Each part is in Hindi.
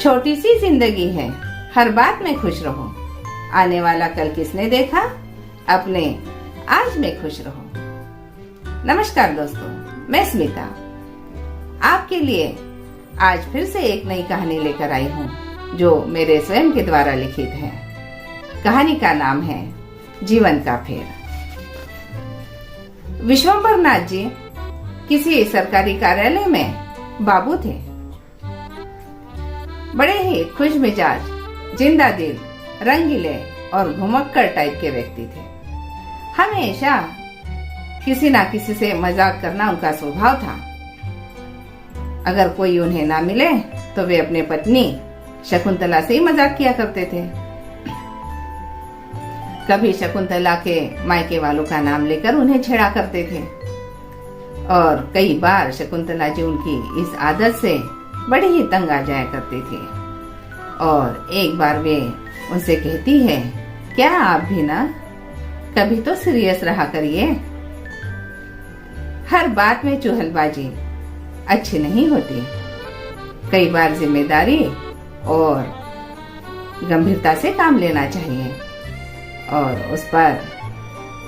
छोटी सी जिंदगी है, हर बात में खुश रहो। आने वाला कल किसने देखा, अपने आज में खुश रहो। नमस्कार दोस्तों, मैं स्मिता आपके लिए आज फिर से एक नई कहानी लेकर आई हूँ जो मेरे स्वयं के द्वारा लिखित है। कहानी का नाम है जीवन का फेर। विश्वम्भर नाथ जी किसी सरकारी कार्यालय में बाबू थे। बड़े ही खुश मिजाज, जिंदा दिल, रंगीले और घुमक्कड़ टाइप के व्यक्ति थे। हमेशा किसी ना किसी से मजाक करना उनका स्वभाव था। अगर कोई उन्हें ना मिले तो वे अपने पत्नी शकुंतला से ही मजाक किया करते थे। कभी शकुंतला के मायके वालों का नाम लेकर उन्हें छेड़ा करते थे और कई बार शकुंतला जी उनकी इस आदत से बड़ी ही तंग आ जाया करती थी। और एक बार वे उनसे कहती है, क्या आप भी ना कभी तो सीरियस रहा करिए। हर बात में चुहलबाजी अच्छी नहीं होती। कई बार जिम्मेदारी और गंभीरता से काम लेना चाहिए। और उस पर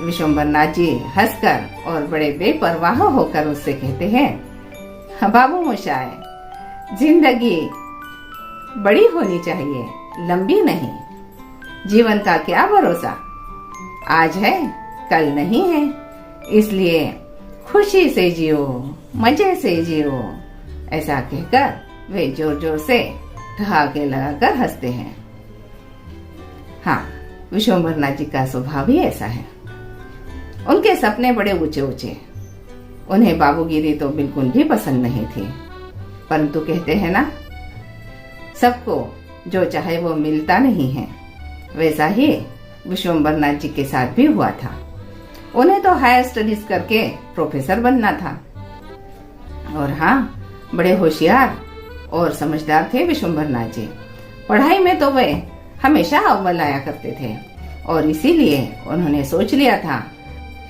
विश्वम्भर नाथ जी हंसकर और बड़े बेपरवाह होकर उससे कहते हैं, बाबू मोशाय, जिंदगी बड़ी होनी चाहिए, लंबी नहीं। जीवन का क्या भरोसा, आज है कल नहीं है, इसलिए खुशी से जियो, मजे से जियो। ऐसा कहकर वे जोर जोर से ठहाके लगाकर हंसते हैं। हाँ, विश्वम्भर नाथ जी का स्वभाव ही ऐसा है। उनके सपने बड़े ऊंचे ऊंचे। उन्हें बाबूगिरी तो बिल्कुल भी पसंद नहीं थी, परंतु कहते हैं ना, सबको जो चाहे वो मिलता नहीं है। वैसा ही विश्वम्भर नाथ जी के साथ भी हुआ था। उन्हें तो हायर स्टडीज करके प्रोफेसर बनना था। और हाँ, बड़े होशियार और समझदार थे विश्वम्भर नाथ जी। पढ़ाई में तो वे हमेशा अव्वल आया करते थे और इसीलिए उन्होंने सोच लिया था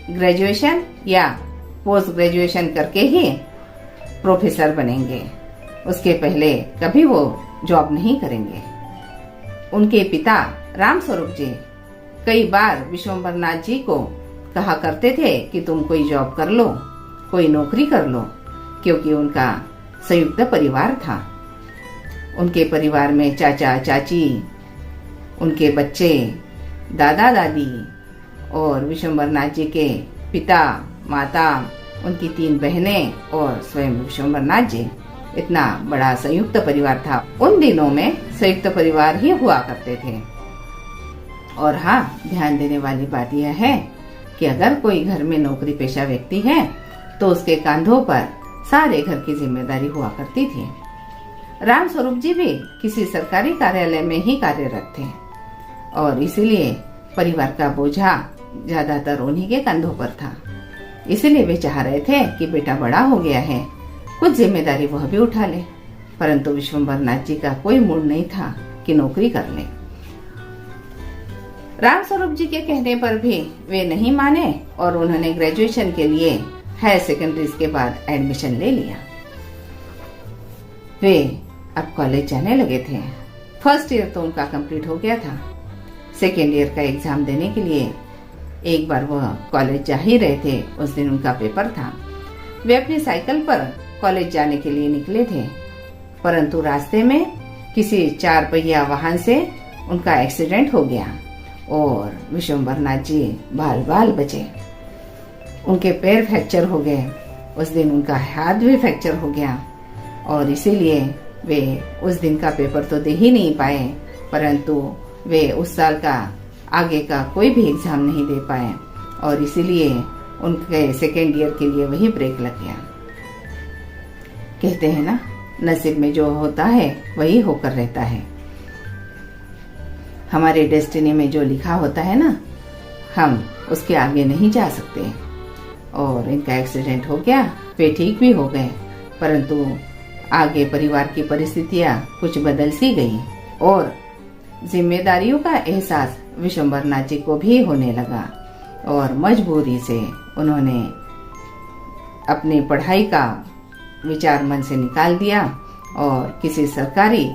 ग्रेजुएशन या पोस्ट ग्रेजुएशन करके ही प्रोफेसर बनेंगे। उसके पहले कभी वो जॉब नहीं करेंगे। उनके पिता राम स्वरूप जी कई बार विश्वम्भर नाथ जी को कहा करते थे कि तुम कोई जॉब कर लो, कोई नौकरी कर लो, क्योंकि उनका संयुक्त परिवार था। उनके परिवार में चाचा चाची, उनके बच्चे, दादा दादी और विश्वम्भर नाथ जी के पिता माता, उनकी 3 बहनें और स्वयं विश्वम्भर नाथ जी। इतना बड़ा संयुक्त परिवार था। उन दिनों में संयुक्त परिवार ही हुआ करते थे। और हाँ, ध्यान देने वाली बात यह है कि अगर कोई घर में नौकरी पेशा व्यक्ति है तो उसके कंधों पर सारे घर की जिम्मेदारी हुआ करती थी। राम स्वरूप जी भी किसी सरकारी कार्यालय में ही कार्यरत थे और इसीलिए परिवार का बोझा ज्यादातर उन्हीं के कंधों पर था। इसीलिए वे चाह रहे थे कि बेटा बड़ा हो गया है, कुछ जिम्मेदारी वह भी उठा ले। परंतु विश्वम्भर नाथ जी का कोई मूड नहीं था कि नौकरी कर ले। राम स्वरूप जी के कहने पर भी वे नहीं माने और उन्होंने ग्रेजुएशन के लिए हायर सेकेंडरी के बाद एडमिशन ले लिया। वे अब कॉलेज जाने लगे थे। फर्स्ट ईयर तो उनका कंप्लीट हो गया था। सेकेंड ईयर का एग्जाम देने के लिए एक बार वह कॉलेज जा ही रहे थे। उस दिन उनका पेपर था। वे अपनी साइकिल पर कॉलेज जाने के लिए निकले थे, परंतु रास्ते में किसी 4 पहिया वाहन से उनका एक्सीडेंट हो गया और विश्वम्भर नाथ जी बाल बाल बचे। उनके पैर फ्रैक्चर हो गए। उस दिन उनका हाथ भी फ्रैक्चर हो गया और इसीलिए वे उस दिन का पेपर तो दे ही नहीं पाए, परंतु वे उस साल का आगे का कोई भी एग्जाम नहीं दे पाए और इसीलिए उनके सेकेंड ईयर के लिए वही ब्रेक लग गया। कहते हैं ना, नसीब में जो होता है वही होकर रहता है। हमारे डेस्टिनी में जो लिखा होता है ना, हम उसके आगे नहीं जा सकते। और इनका एक्सीडेंट हो गया, वे ठीक भी हो गए, परंतु आगे परिवार की परिस्थितियां कुछ बदल सी गई और जिम्मेदारियों का एहसास विश्वम्भर नाथ जी को भी होने लगा और मजबूरी से उन्होंने अपनी पढ़ाई का विचार मन से निकाल दिया और किसी सरकारी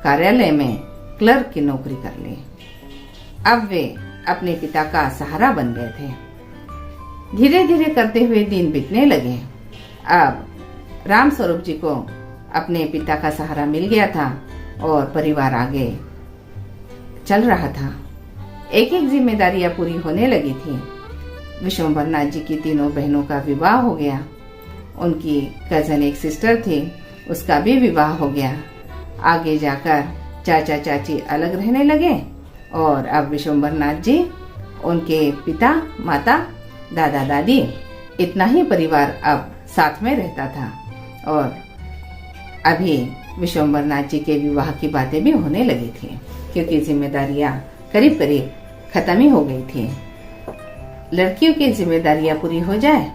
कार्यालय में क्लर्क की नौकरी कर ली। अब वे अपने पिता का सहारा बन गए थे। धीरे धीरे करते हुए दिन बीतने लगे। अब राम स्वरूप जी को अपने पिता का सहारा मिल गया था और परिवार आगे चल रहा था। एक एक जिम्मेदारियां पूरी होने लगी थी। विश्वम्भर नाथ जी की तीनों बहनों का विवाह हो गया। उनकी कजन एक सिस्टर थी, उसका भी विवाह हो गया। आगे जाकर चाचा चाची अलग रहने लगे और अब विश्वम्भर नाथ जी, उनके पिता माता, दादा दादी, इतना ही परिवार अब साथ में रहता था। और अभी विश्वम्भर नाथ जी के विवाह की बातें भी होने लगी थी, क्योंकि जिम्मेदारियां करीब करीब खत्म ही हो गई थी। लड़कियों की जिम्मेदारियां पूरी हो जाए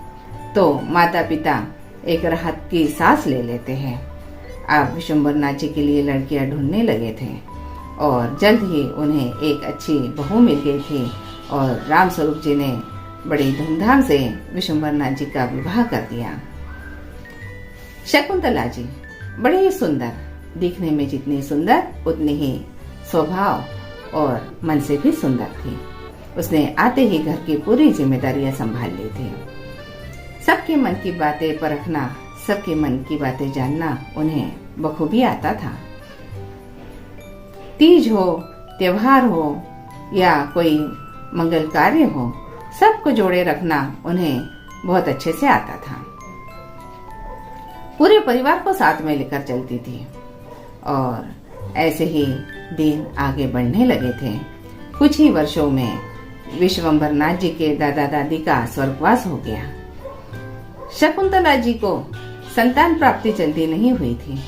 तो माता पिता एक राहत की सांस ले लेते हैं। अब विश्वम्भर नाथ जी के लिए लड़कियां ढूंढने लगे थे और जल्द ही उन्हें एक अच्छी बहू मिल गई थी और राम स्वरूप जी ने बड़ी धूमधाम से विश्वम्भर नाथ जी का विवाह कर दिया। शकुंतला जी बड़ी ही सुंदर, दिखने में जितनी सुंदर उतनी ही स्वभाव और मन से भी सुंदर थी। उसने आते ही घर की पूरी जिम्मेदारियां संभाल ली थी। सबके मन की बातें परखना, सबके मन की बातें जानना उन्हें बखूबी आता था। तीज हो, त्योहार हो या कोई मंगल कार्य हो, सबको जोड़े रखना उन्हें बहुत अच्छे से आता था। पूरे परिवार को साथ में लेकर चलती थी और ऐसे ही दिन आगे बढ़ने लगे थे। कुछ ही वर्षों में विश्वम्भर नाथ जी के दादा दादी का स्वर्गवास हो गया। शकुंतला जी को संतान प्राप्ति जल्दी नहीं हुई थी।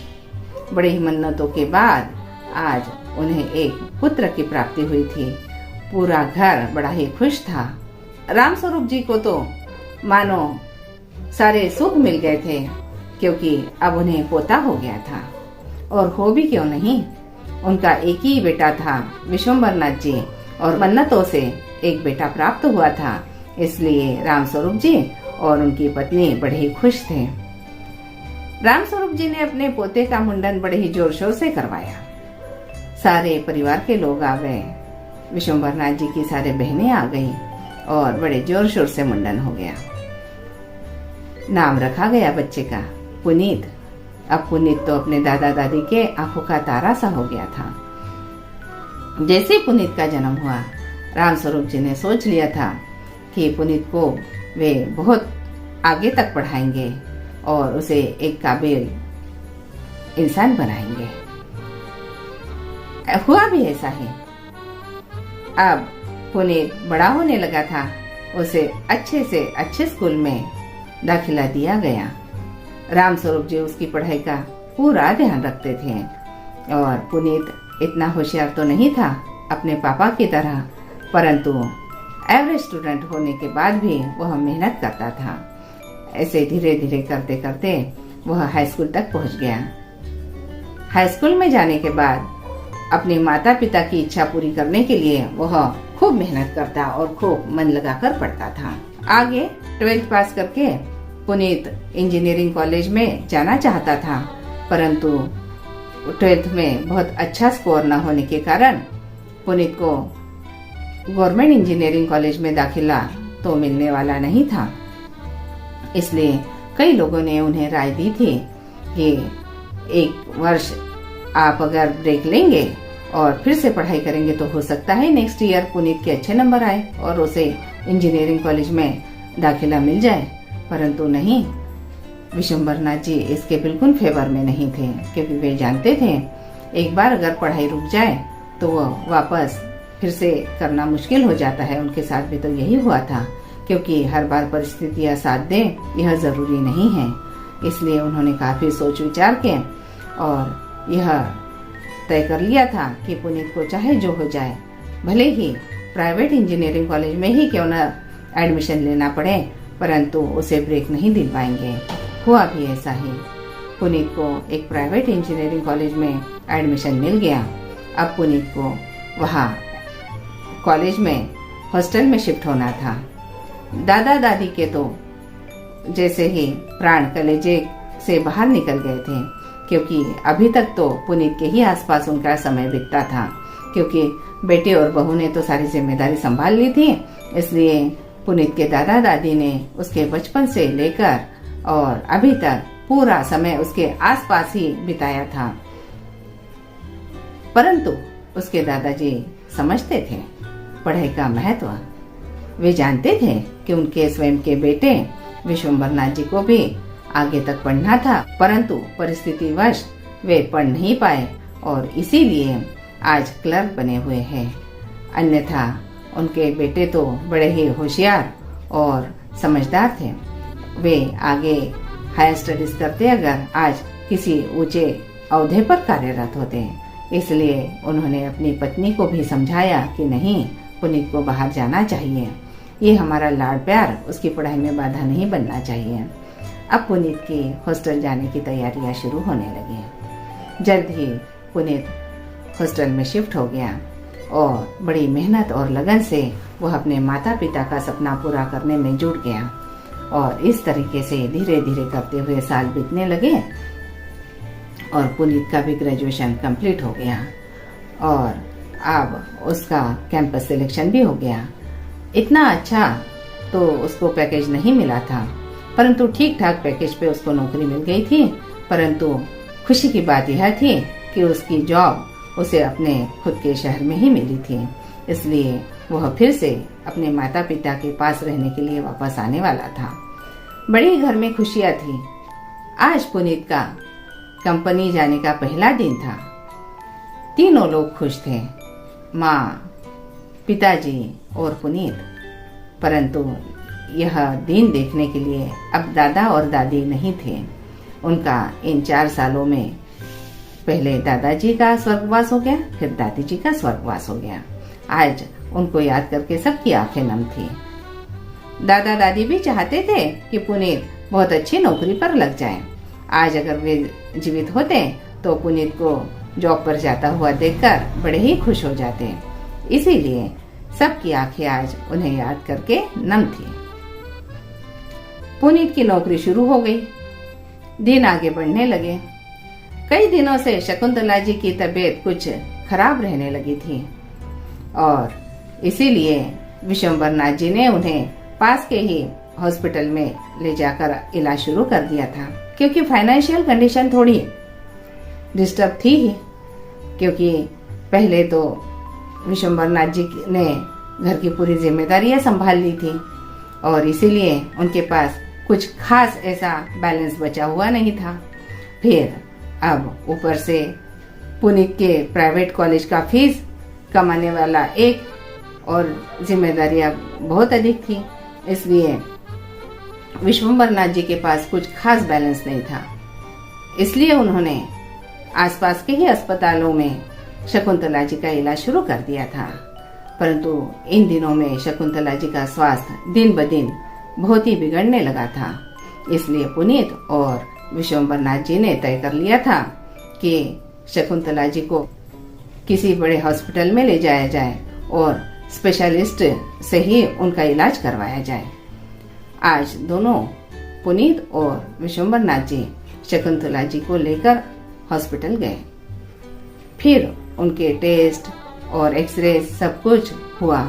बड़ी ही मन्नतों के बाद आज उन्हें एक पुत्र की प्राप्ति हुई थी। पूरा घर बड़ा ही खुश था। राम स्वरूप जी को तो मानो सारे सुख मिल गए थे, क्योंकि अब उन्हें पोता हो गया था। और हो भी क्यों नहीं, उनका एक ही बेटा था विश्वम्भर नाथ जी, और मन्नतों से एक बेटा प्राप्त हुआ था। इसलिए राम स्वरूप जी और उनकी पत्नी बड़े ही खुश थे। राम स्वरूप जी ने अपने पोते का मुंडन बड़े ही जोर शोर से करवाया। सारे परिवार के लोग आ गए। विश्वम्भर नाथ जी की सारे बहनें आ गई और बड़े जोर शोर से मुंडन हो गया। नाम रखा गया बच्चे का पुनीत। अब पुनीत तो अपने दादा दादी के आंखों का तारा सा हो गया था। जैसे पुनीत का जन्म हुआ, राम स्वरूप जी ने सोच लिया था कि पुनीत को वे बहुत आगे तक पढ़ाएंगे और उसे एक काबिल इंसान बनाएंगे। हुआ भी ऐसा ही। अब पुनीत बड़ा होने लगा था। उसे अच्छे से अच्छे स्कूल में दाखिला दिया गया। राम स्वरूप जी उसकी पढ़ाई का पूरा ध्यान रखते थे और पुनीत इतना होशियार तो नहीं था अपने पापा की तरह, परंतु एवरेज स्टूडेंट होने के बाद भी वह मेहनत करता था। ऐसे धीरे धीरे करते करते वह हाई स्कूल तक पहुंच गया। हाई स्कूल में जाने के बाद अपने माता पिता की इच्छा पूरी करने के लिए वह खूब मेहनत करता और खूब मन लगाकर पढ़ता था। आगे 12th पास करके पुनीत इंजीनियरिंग कॉलेज में जाना चाहता था, परंतु 12th में बहुत अच्छा स्कोर न होने के कारण पुनीत को गवर्नमेंट इंजीनियरिंग कॉलेज में दाखिला तो मिलने वाला नहीं था। इसलिए कई लोगों ने उन्हें राय दी थी कि एक वर्ष आप अगर ब्रेक लेंगे और फिर से पढ़ाई करेंगे तो हो सकता है नेक्स्ट ईयर पुनीत के अच्छे नंबर आए और उसे इंजीनियरिंग कॉलेज में दाखिला मिल जाए। परंतु नहीं, विश्वम्भर नाथ जी इसके बिल्कुल फेवर में नहीं थे, क्योंकि वे जानते थे एक बार अगर पढ़ाई रुक जाए तो वह वापस फिर से करना मुश्किल हो जाता है। उनके साथ भी तो यही हुआ था, क्योंकि हर बार परिस्थितियां साथ दें यह जरूरी नहीं है। इसलिए उन्होंने काफी सोच विचार के और यह तय कर लिया था कि पुनीत को चाहे जो हो जाए, भले ही प्राइवेट इंजीनियरिंग कॉलेज में ही क्यों न एडमिशन लेना पड़े, परंतु उसे ब्रेक नहीं दिलवाएंगे। हुआ भी ऐसा ही। पुनीत को एक प्राइवेट इंजीनियरिंग कॉलेज में एडमिशन मिल गया। अब पुनीत को वहाँ कॉलेज में हॉस्टल में शिफ्ट होना था। दादा दादी के तो जैसे ही प्राण कलेजे से बाहर निकल गए थे, क्योंकि अभी तक तो पुनीत के ही आसपास उनका समय बीतता था, क्योंकि बेटे और बहू ने तो सारी जिम्मेदारी संभाल ली थी। इसलिए पुनीत के दादा दादी ने उसके बचपन से लेकर और अभी तक पूरा समय उसके आसपास ही बिताया था। परंतु उसके दादाजी समझते थे पढ़ाई का महत्व। वे जानते थे कि उनके स्वयं के बेटे विश्वम्भरनाथ जी को भी आगे तक पढ़ना था, परंतु परिस्थितिवश वे पढ़ नहीं पाए और इसीलिए आज क्लर्क बने हुए हैं। अन्यथा उनके बेटे तो बड़े ही होशियार और समझदार थे। वे आगे हायर स्टडीज करते अगर आज किसी ऊंचे ओहदे पर कार्यरत होते। इसलिए उन्होंने अपनी पत्नी को भी समझाया कि नहीं, पुनीत को बाहर जाना चाहिए। ये हमारा लाड़ प्यार उसकी पढ़ाई में बाधा नहीं बनना चाहिए। अब पुनीत की हॉस्टल जाने की तैयारियां शुरू होने लगी। जल्द ही पुनीत हॉस्टल में शिफ्ट हो गया और बड़ी मेहनत और लगन से वह अपने माता पिता का सपना पूरा करने में जुट गया। और इस तरीके से धीरे धीरे करते हुए साल बीतने लगे और पुनीत का भी ग्रेजुएशन कंप्लीट हो गया और अब उसका कैंपस सिलेक्शन भी हो गया। इतना अच्छा तो उसको पैकेज नहीं मिला था, परंतु ठीक ठाक पैकेज पे उसको नौकरी मिल गई थी। परंतु खुशी की बात यह थी कि उसकी जॉब उसे अपने खुद के शहर में ही मिली थी। इसलिए वह फिर से अपने माता पिता के पास रहने के लिए वापस आने वाला था। बड़ी घर में खुशियां थी। आज पुनीत का कंपनी जाने का पहला दिन था। तीनों लोग खुश थे, माँ, पिताजी और पुनीत। परंतु यह दिन देखने के लिए अब दादा और दादी नहीं थे। उनका इन 4 सालों में पहले दादाजी का स्वर्गवास हो गया, फिर दादी जी का स्वर्गवास हो गया। आज उनको याद करके सबकी आंखें नम थी। दादा दादी भी चाहते थे कि पुनीत बहुत अच्छी नौकरी पर लग जाए। आज अगर वे जीवित होते तो पुनीत को जॉब पर जाता हुआ देखकर बड़े ही खुश हो जाते। इसीलिए सबकी आंखें आज उन्हें याद करके नम थी। पुनीत की नौकरी शुरू हो गई। दिन आगे बढ़ने लगे। कई दिनों से शकुंतला जी की तबीयत कुछ खराब रहने लगी थी और इसीलिए विश्वम्भरनाथ जी ने उन्हें पास के ही हॉस्पिटल में ले जाकर इलाज शुरू कर दिया था, क्योंकि फाइनेंशियल कंडीशन थोड़ी डिस्टर्ब थी ही। क्योंकि पहले तो विश्वम्भरनाथ जी ने घर की पूरी जिम्मेदारियां संभाल ली थी और इसीलिए उनके पास कुछ खास ऐसा बैलेंस बचा हुआ नहीं था। फिर अब ऊपर से पुनीत के प्राइवेट कॉलेज का फीस कमाने वाला एक और जिम्मेदारियां बहुत अधिक थी। इसलिए विश्वम्भरनाथ जी के पास कुछ खास बैलेंस नहीं था। इसलिए उन्होंने आसपास के ही अस्पतालों में शकुंतला जी का इलाज शुरू कर दिया था। परंतु इन दिनों में शकुंतला जी का स्वास्थ्य दिन ब दिन बहुत ही बिगड़ने लगा था। इसलिए पुनीत और विश्वम्भरनाथ जी ने तय कर लिया था कि शकुंतला जी को किसी बड़े हॉस्पिटल में ले जाया जाए और स्पेशलिस्ट से ही उनका इलाज करवाया जाए। आज दोनों पुनीत और विश्वम्भरनाथ जी शकुंतला जी को लेकर हॉस्पिटल गए। फिर उनके टेस्ट और एक्सरे सब कुछ हुआ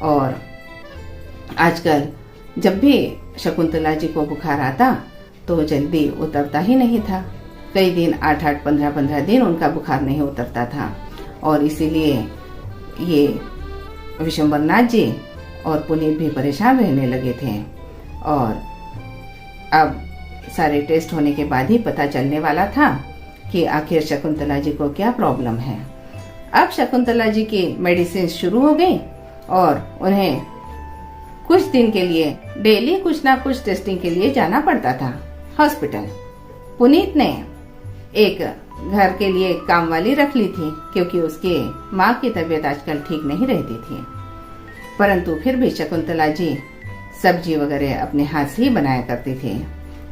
और आजकल जब भी शकुंतला जी को बुखार आता तो जल्दी उतरता ही नहीं था। कई दिन 8-8, 15-15 दिन उनका बुखार नहीं उतरता था और इसीलिए ये विश्वम्भरनाथ जी और पुनीत भी परेशान रहने लगे थे। और अब सारे टेस्ट होने के बाद ही पता चलने वाला था कि आखिर शकुंतला जी को क्या प्रॉब्लम है। अब शकुंतला जी की मेडिसिन शुरू हो गई और उन्हें कुछ दिन के लिए डेली कुछ ना कुछ टेस्टिंग के लिए जाना पड़ता था हॉस्पिटल। पुनीत ने एक घर के लिए काम वाली रख ली थी क्योंकि उसके माँ की तबीयत आजकल ठीक नहीं रहती थी। परंतु फिर भी शकुंतला जी सब्जी वगैरह अपने हाथ से ही बनाया करती थी,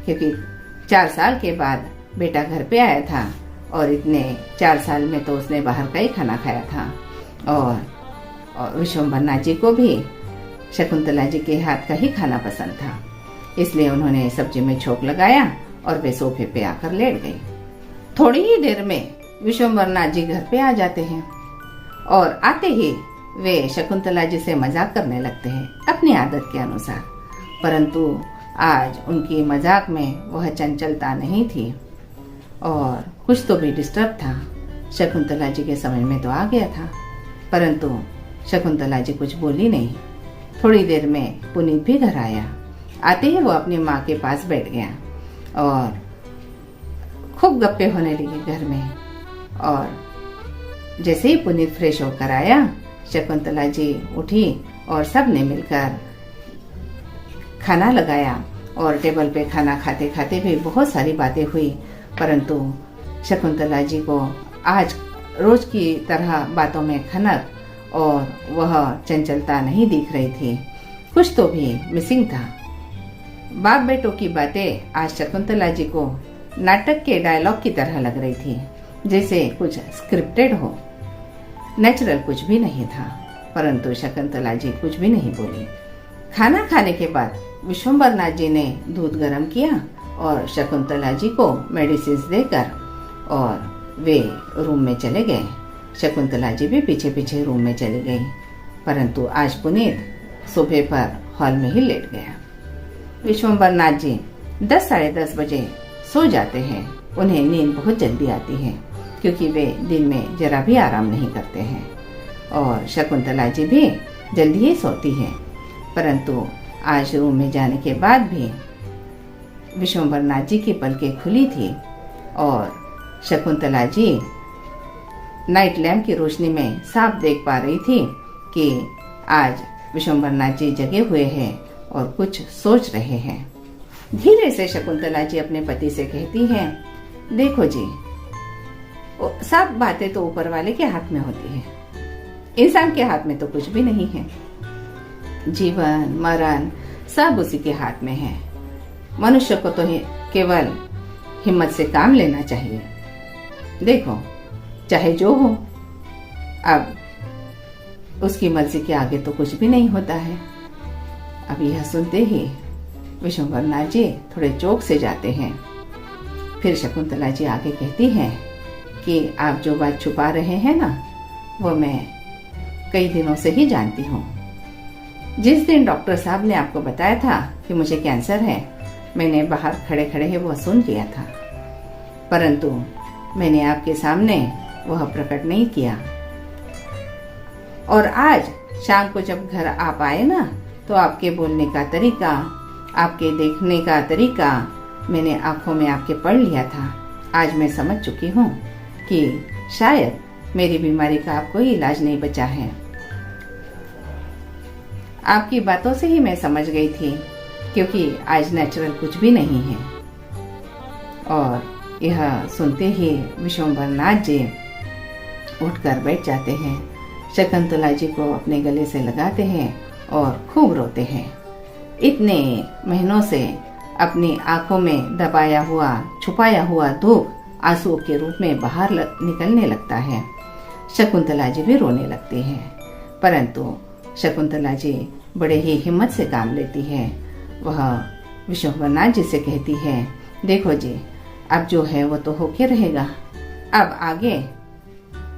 क्योंकि 4 साल के बाद बेटा घर पे आया था और इतने 4 साल में तो उसने बाहर का ही खाना खाया था। और विश्वम्भरनाथ जी को भी शकुंतला जी के हाथ का ही खाना पसंद था। इसलिए उन्होंने सब्जी में छोंक लगाया और वे सोफे पे आकर लेट गई। थोड़ी ही देर में विश्वम्भरनाथ जी घर पे आ जाते हैं और आते ही वे शकुंतला जी से मजाक करने लगते हैं अपनी आदत के अनुसार। परंतु आज उनकी मजाक में वह चंचलता नहीं थी और कुछ तो भी डिस्टर्ब था। शकुंतला जी के समझ में तो आ गया था, परंतु शकुंतला जी कुछ बोली नहीं। थोड़ी देर में पुनीत भी घर आया। आते ही वो अपनी माँ के पास बैठ गया और खूब गप्पे होने लगी घर में। और जैसे ही पुनीत फ्रेश होकर आया, शकुंतला जी उठी और सब ने मिलकर खाना लगाया और टेबल पे खाना खाते खाते भी बहुत सारी बातें हुई। परंतु शकुंतला जी को आज रोज की तरह बातों में खनक और वह चंचलता नहीं दिख रही थी। कुछ तो भी मिसिंग था। बाप बेटों की बातें आज शकुंतला जी को नाटक के डायलॉग की तरह लग रही थी, जैसे कुछ स्क्रिप्टेड हो। नेचुरल कुछ भी नहीं था। परंतु शकुंतला जी कुछ भी नहीं बोली। खाना खाने के बाद विश्वम्भरनाथ जी ने दूध गर्म किया और शकुंतला जी को मेडिसिन देकर और वे रूम में चले गए। शकुंतला जी भी पीछे पीछे रूम में चली गई। परंतु आज पुनीत सुबह पर हॉल में ही लेट गया। विश्वम्भरनाथ जी 10 साढ़े 10 बजे सो जाते हैं। उन्हें नींद बहुत जल्दी आती है क्योंकि वे दिन में जरा भी आराम नहीं करते हैं और शकुंतला जी भी जल्दी ही सोती है। परंतु आज रूम में जाने के बाद भी विश्वम्भरनाथ जी की पलकें खुली थी और शकुंतला जी नाइट लैम्प की रोशनी में साफ देख पा रही थी कि आज विश्वम्भरनाथ जी जगे हुए हैं और कुछ सोच रहे हैं। धीरे से शकुंतला जी अपने पति से कहती हैं, देखो जी, सब बातें तो ऊपर वाले के हाथ में होती है, इंसान के हाथ में तो कुछ भी नहीं है। जीवन मरण सब उसी के हाथ में है। मनुष्य को तो केवल हिम्मत से काम लेना चाहिए। देखो, चाहे जो हो, अब उसकी मर्जी के आगे तो कुछ भी नहीं होता है। अब यह सुनते ही विश्वम्भरनाथ जी थोड़े चौंक से जाते हैं। फिर शकुंतला जी आगे कहती हैं कि आप जो बात छुपा रहे हैं ना, वो मैं कई दिनों से ही जानती हूँ। जिस दिन डॉक्टर साहब ने आपको बताया था कि मुझे कैंसर है, मैंने बाहर खड़े खड़े ही वह सुन लिया था, परंतु मैंने आपके सामने वह प्रकट नहीं किया। और आज शाम को जब घर आप आए ना, तो आपके बोलने का तरीका, आपके देखने का तरीका मैंने आंखों में आपके पढ़ लिया था। आज मैं समझ चुकी हूँ कि शायद मेरी बीमारी का अब कोई इलाज नहीं बचा है। आपकी बातों से ही मैं समझ गई थी, क्योंकि आज नेचुरल कुछ भी नहीं है। और यह सुनते ही विश्वम्भरनाथ जी उठकर बैठ जाते हैं, शकुंतला जी को अपने गले से लगाते हैं और खूब रोते हैं। इतने महीनों से अपनी आंखों में दबाया हुआ, छुपाया हुआ दुख आंसुओं के रूप में बाहर निकलने लगता है। शकुंतला जी भी रोने लगती हैं, परंतु शकुंतला जी बड़े ही हिम्मत से काम लेती है। वह विश्वम्भरनाथ जी से कहती है, देखो जी, अब जो है वो तो होके रहेगा। अब आगे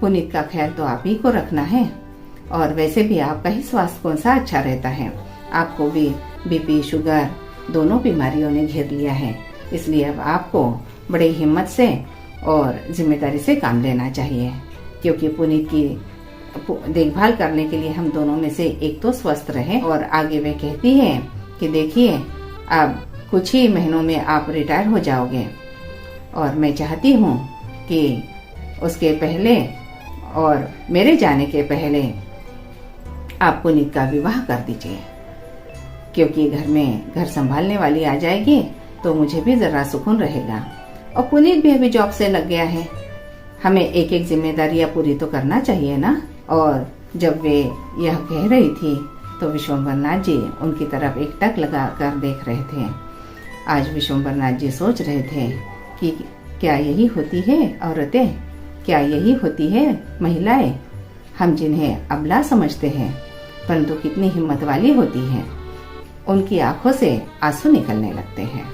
पुनीत का ख्याल तो आप ही को रखना है, और वैसे भी आपका ही स्वास्थ्य कौन सा अच्छा रहता है। आपको भी बीपी, शुगर दोनों बीमारियों ने घेर लिया है, इसलिए अब आपको बड़े हिम्मत से और जिम्मेदारी से काम लेना चाहिए, क्योंकि पुनीत की देखभाल करने के लिए हम दोनों में से एक तो स्वस्थ रहे। और आगे वे कहती है कि देखिए, अब कुछ ही महीनों में आप रिटायर हो जाओगे, और मैं चाहती हूँ कि उसके पहले और मेरे जाने के पहले आप पुनीत का विवाह कर दीजिए, क्योंकि घर में घर संभालने वाली आ जाएगी तो मुझे भी जरा सुकून रहेगा। और पुनीत भी अभी जॉब से लग गया है, हमें एक एक जिम्मेदारियां पूरी तो करना चाहिए ना। और जब वे यह कह रही थी तो विश्वम्भरनाथ जी उनकी तरफ एक टक लगा कर देख रहे थे। आज विश्वम्भरनाथ जी सोच रहे थे कि क्या यही होती है औरतें, क्या यही होती है महिलाएं, हम जिन्हें अबला समझते हैं परंतु कितनी हिम्मत वाली होती हैं। उनकी आंखों से आंसू निकलने लगते हैं।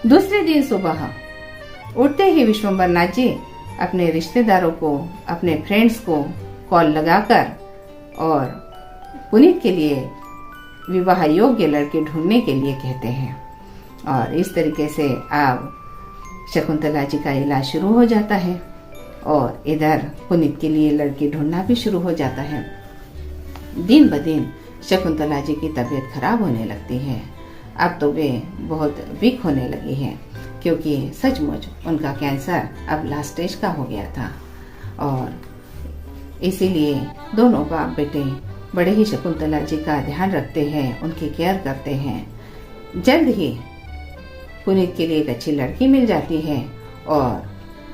दूसरे दिन सुबह उठते ही विश्वम्बर नाथ जी अपने रिश्तेदारों को, अपने फ्रेंड्स को कॉल लगाकर और पुनीत के लिए विवाह योग्य लड़के ढूंढने के लिए कहते हैं। और इस तरीके से अब शकुंतला जी का इलाज शुरू हो जाता है और इधर पुनीत के लिए लड़की ढूंढना भी शुरू हो जाता है। दिन ब दिन शकुंतला जी की तबीयत खराब होने लगती है। अब तो वे बहुत वीक होने लगी हैं, क्योंकि सचमुच उनका कैंसर अब लास्ट स्टेज का हो गया था। और इसीलिए दोनों बाप बेटे बड़े ही शकुंतला जी का ध्यान रखते हैं, उनकी केयर करते हैं। जल्द ही पुनीत के लिए एक अच्छी लड़की मिल जाती है और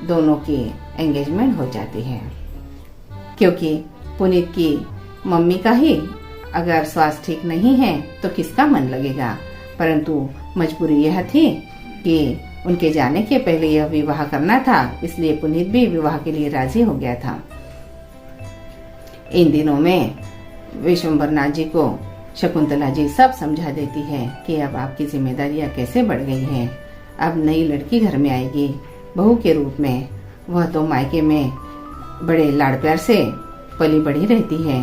दोनों की एंगेजमेंट हो जाती है, क्योंकि पुनीत की मम्मी का ही अगर स्वास्थ्य ठीक नहीं है तो किसका मन लगेगा। परंतु मजबूरी यह थी कि उनके जाने के पहले यह विवाह करना था, इसलिए पुनीत भी विवाह के लिए राजी हो गया था। इन दिनों में विश्वम्बर नाथ जी को शकुंतला जी सब समझा देती है कि अब आपकी जिम्मेदारियां कैसे बढ़ गई हैं। अब नई लड़की घर में आएगी बहू के रूप में, वह तो मायके में बड़े लाड़ प्यार से पली बढ़ी रहती है।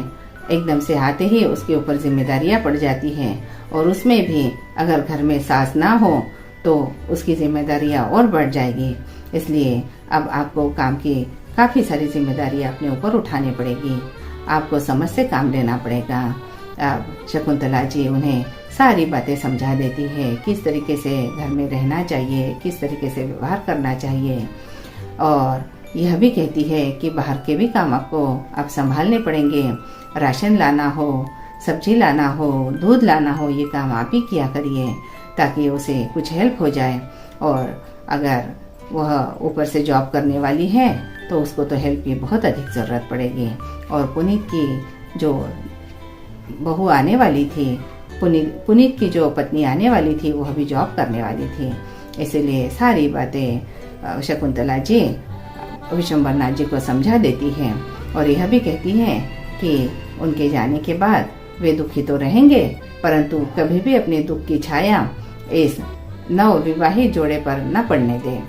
एकदम से आते ही उसके ऊपर जिम्मेदारियां पड़ जाती हैं, और उसमें भी अगर घर में सास ना हो तो उसकी जिम्मेदारियां और बढ़ जाएगी। इसलिए अब आपको काम की काफी सारी जिम्मेदारियां अपने ऊपर उठानी पड़ेगी, आपको समझ से काम लेना पड़ेगा। अब शकुंतला जी उन्हें सारी बातें समझा देती है, किस तरीके से घर में रहना चाहिए, किस तरीके से व्यवहार करना चाहिए। और यह भी कहती है कि बाहर के भी काम आपको अब संभालने पड़ेंगे। राशन लाना हो, सब्जी लाना हो, दूध लाना हो, ये काम आप ही किया करिए, ताकि उसे कुछ हेल्प हो जाए। और अगर वह ऊपर से जॉब करने वाली है तो उसको तो हेल्प की बहुत अधिक ज़रूरत पड़ेगी। और पुनीत की जो बहू आने वाली थी, पुनीत की जो पत्नी आने वाली थी, वह भी जॉब करने वाली थी। इसीलिए सारी बातें शकुंतला जी विश्वम्बर नाथ जी को समझा देती हैं, और यह भी कहती हैं कि उनके जाने के बाद वे दुखी तो रहेंगे, परंतु कभी भी अपने दुख की छाया इस नवविवाहित जोड़े पर न पड़ने दें।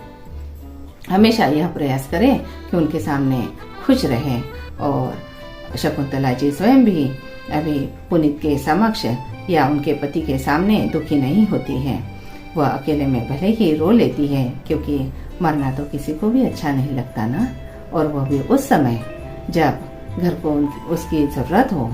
हमेशा यह प्रयास करें कि उनके सामने खुश रहें। और शकुंतला जी स्वयं भी अभी पुनीत के समक्ष या उनके पति के सामने दुखी नहीं होती हैं। वह अकेले में भले ही रो लेती है, क्योंकि मरना तो किसी को भी अच्छा नहीं लगता ना, और वह भी उस समय जब घर को उसकी जरूरत हो।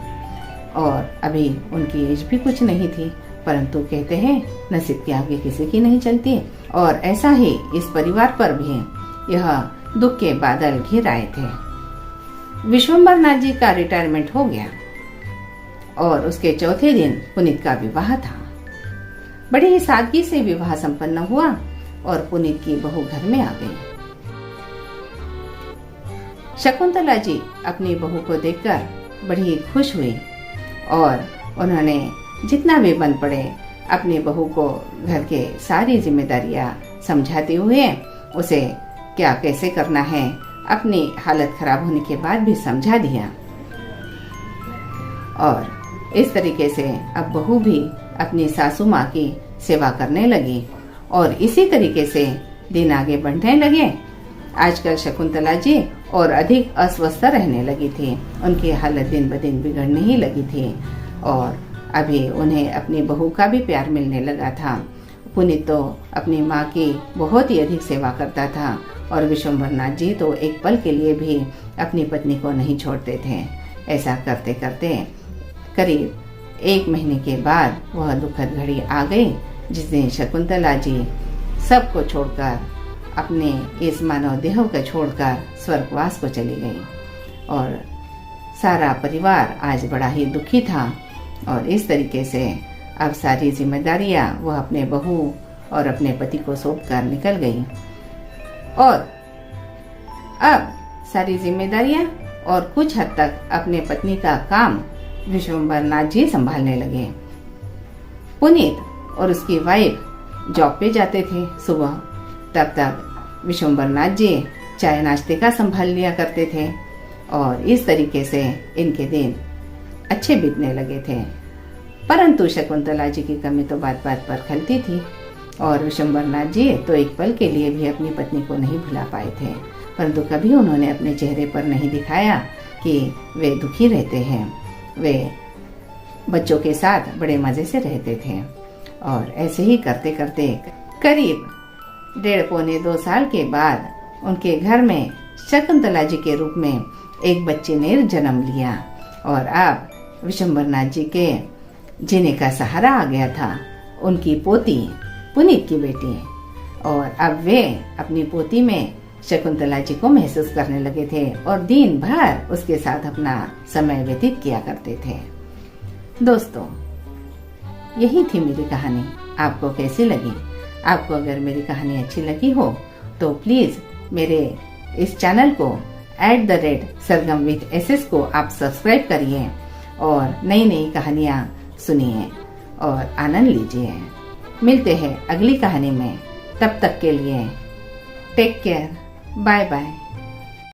और अभी उनकी एज भी कुछ नहीं थी, परंतु कहते हैं नसीब के आगे किसी की नहीं चलती। और ऐसा ही इस परिवार पर भी यह दुख के बादल घिर आए थे। विश्वम्बर नाथ जी का रिटायरमेंट हो गया और उसके चौथे दिन पुनीत का विवाह था। बड़ी ही सादगी से विवाह संपन्न हुआ और पुनीत की बहू घर में आ गई। शकुंतला जी अपनी बहू को देखकर बड़ी खुश हुई और उन्होंने जितना भी बन पड़े अपनी बहू को घर के सारी जिम्मेदारियां समझाते हुए उसे क्या कैसे करना है अपनी हालत खराब होने के बाद भी समझा दिया। और इस तरीके से अब बहू भी अपनी सासू माँ की सेवा करने लगी और इसी तरीके से दिन आगे बढ़ने लगे। आजकल शकुंतला जी और अधिक अस्वस्थ रहने लगी थी, उनकी हालत दिन ब दिन बिगड़ने ही लगी थी और अभी उन्हें अपनी बहू का भी प्यार मिलने लगा था। पुनीत तो अपनी माँ की बहुत ही अधिक सेवा करता था और विश्वम्बर नाथ जी तो एक पल के लिए भी अपनी पत्नी को नहीं छोड़ते थे। ऐसा करते करते करीब 1 महीने के बाद वह दुखद घड़ी आ गई, जिस दिन शकुंतला जी सबको छोड़कर अपने इस मानव देह को छोड़कर स्वर्गवास को चली गई और सारा परिवार आज बड़ा ही दुखी था। और इस तरीके से अब सारी जिम्मेदारियां वह अपने बहू और अपने पति को सौंपकर निकल गई और अब सारी जिम्मेदारियां और कुछ हद तक अपने पत्नी का काम विश्वम्बर नाथ जी संभालने लगे। पुनीत और उसकी वाइफ जॉब पे जाते थे सुबह, तब तक विश्वम्बर नाथ जी चाय नाश्ते का संभाल लिया करते थे और इस तरीके से इनके दिन अच्छे बीतने लगे थे। परंतु शकुंतला जी की कमी तो बात बात पर खलती थी। और विशंबरनाथ जी तो एक पल के लिए भी अपनी पत्नी को नहीं भुला पाए थे, परंतु कभी उन्होंने अपने चेहरे पर नहीं दिखाया कि वे दुखी रहते हैं। वे बच्चों के साथ बड़े मजे से रहते थे और ऐसे ही करते करते करीब 1.5-2 साल के बाद उनके घर में शकुंतला जी के रूप में एक बच्चे ने जन्म लिया और अब विशंबरनाथ जी के जीने का सहारा आ गया था उनकी पोती पुनीत की बेटी। और अब वे अपनी पोती में शकुंतला जी को महसूस करने लगे थे और दिन भर उसके साथ अपना समय व्यतीत किया करते थे। दोस्तों, यही थी मेरी कहानी। आपको कैसी लगी? आपको अगर मेरी कहानी अच्छी लगी हो तो प्लीज मेरे इस चैनल को @सरगम_with_SS को आप सब्सक्राइब करिए और नई नई कहानियाँ सुनिए और आनंद लीजिए। मिलते हैं अगली कहानी में, तब तक के लिए टेक केयर, बाय बाय।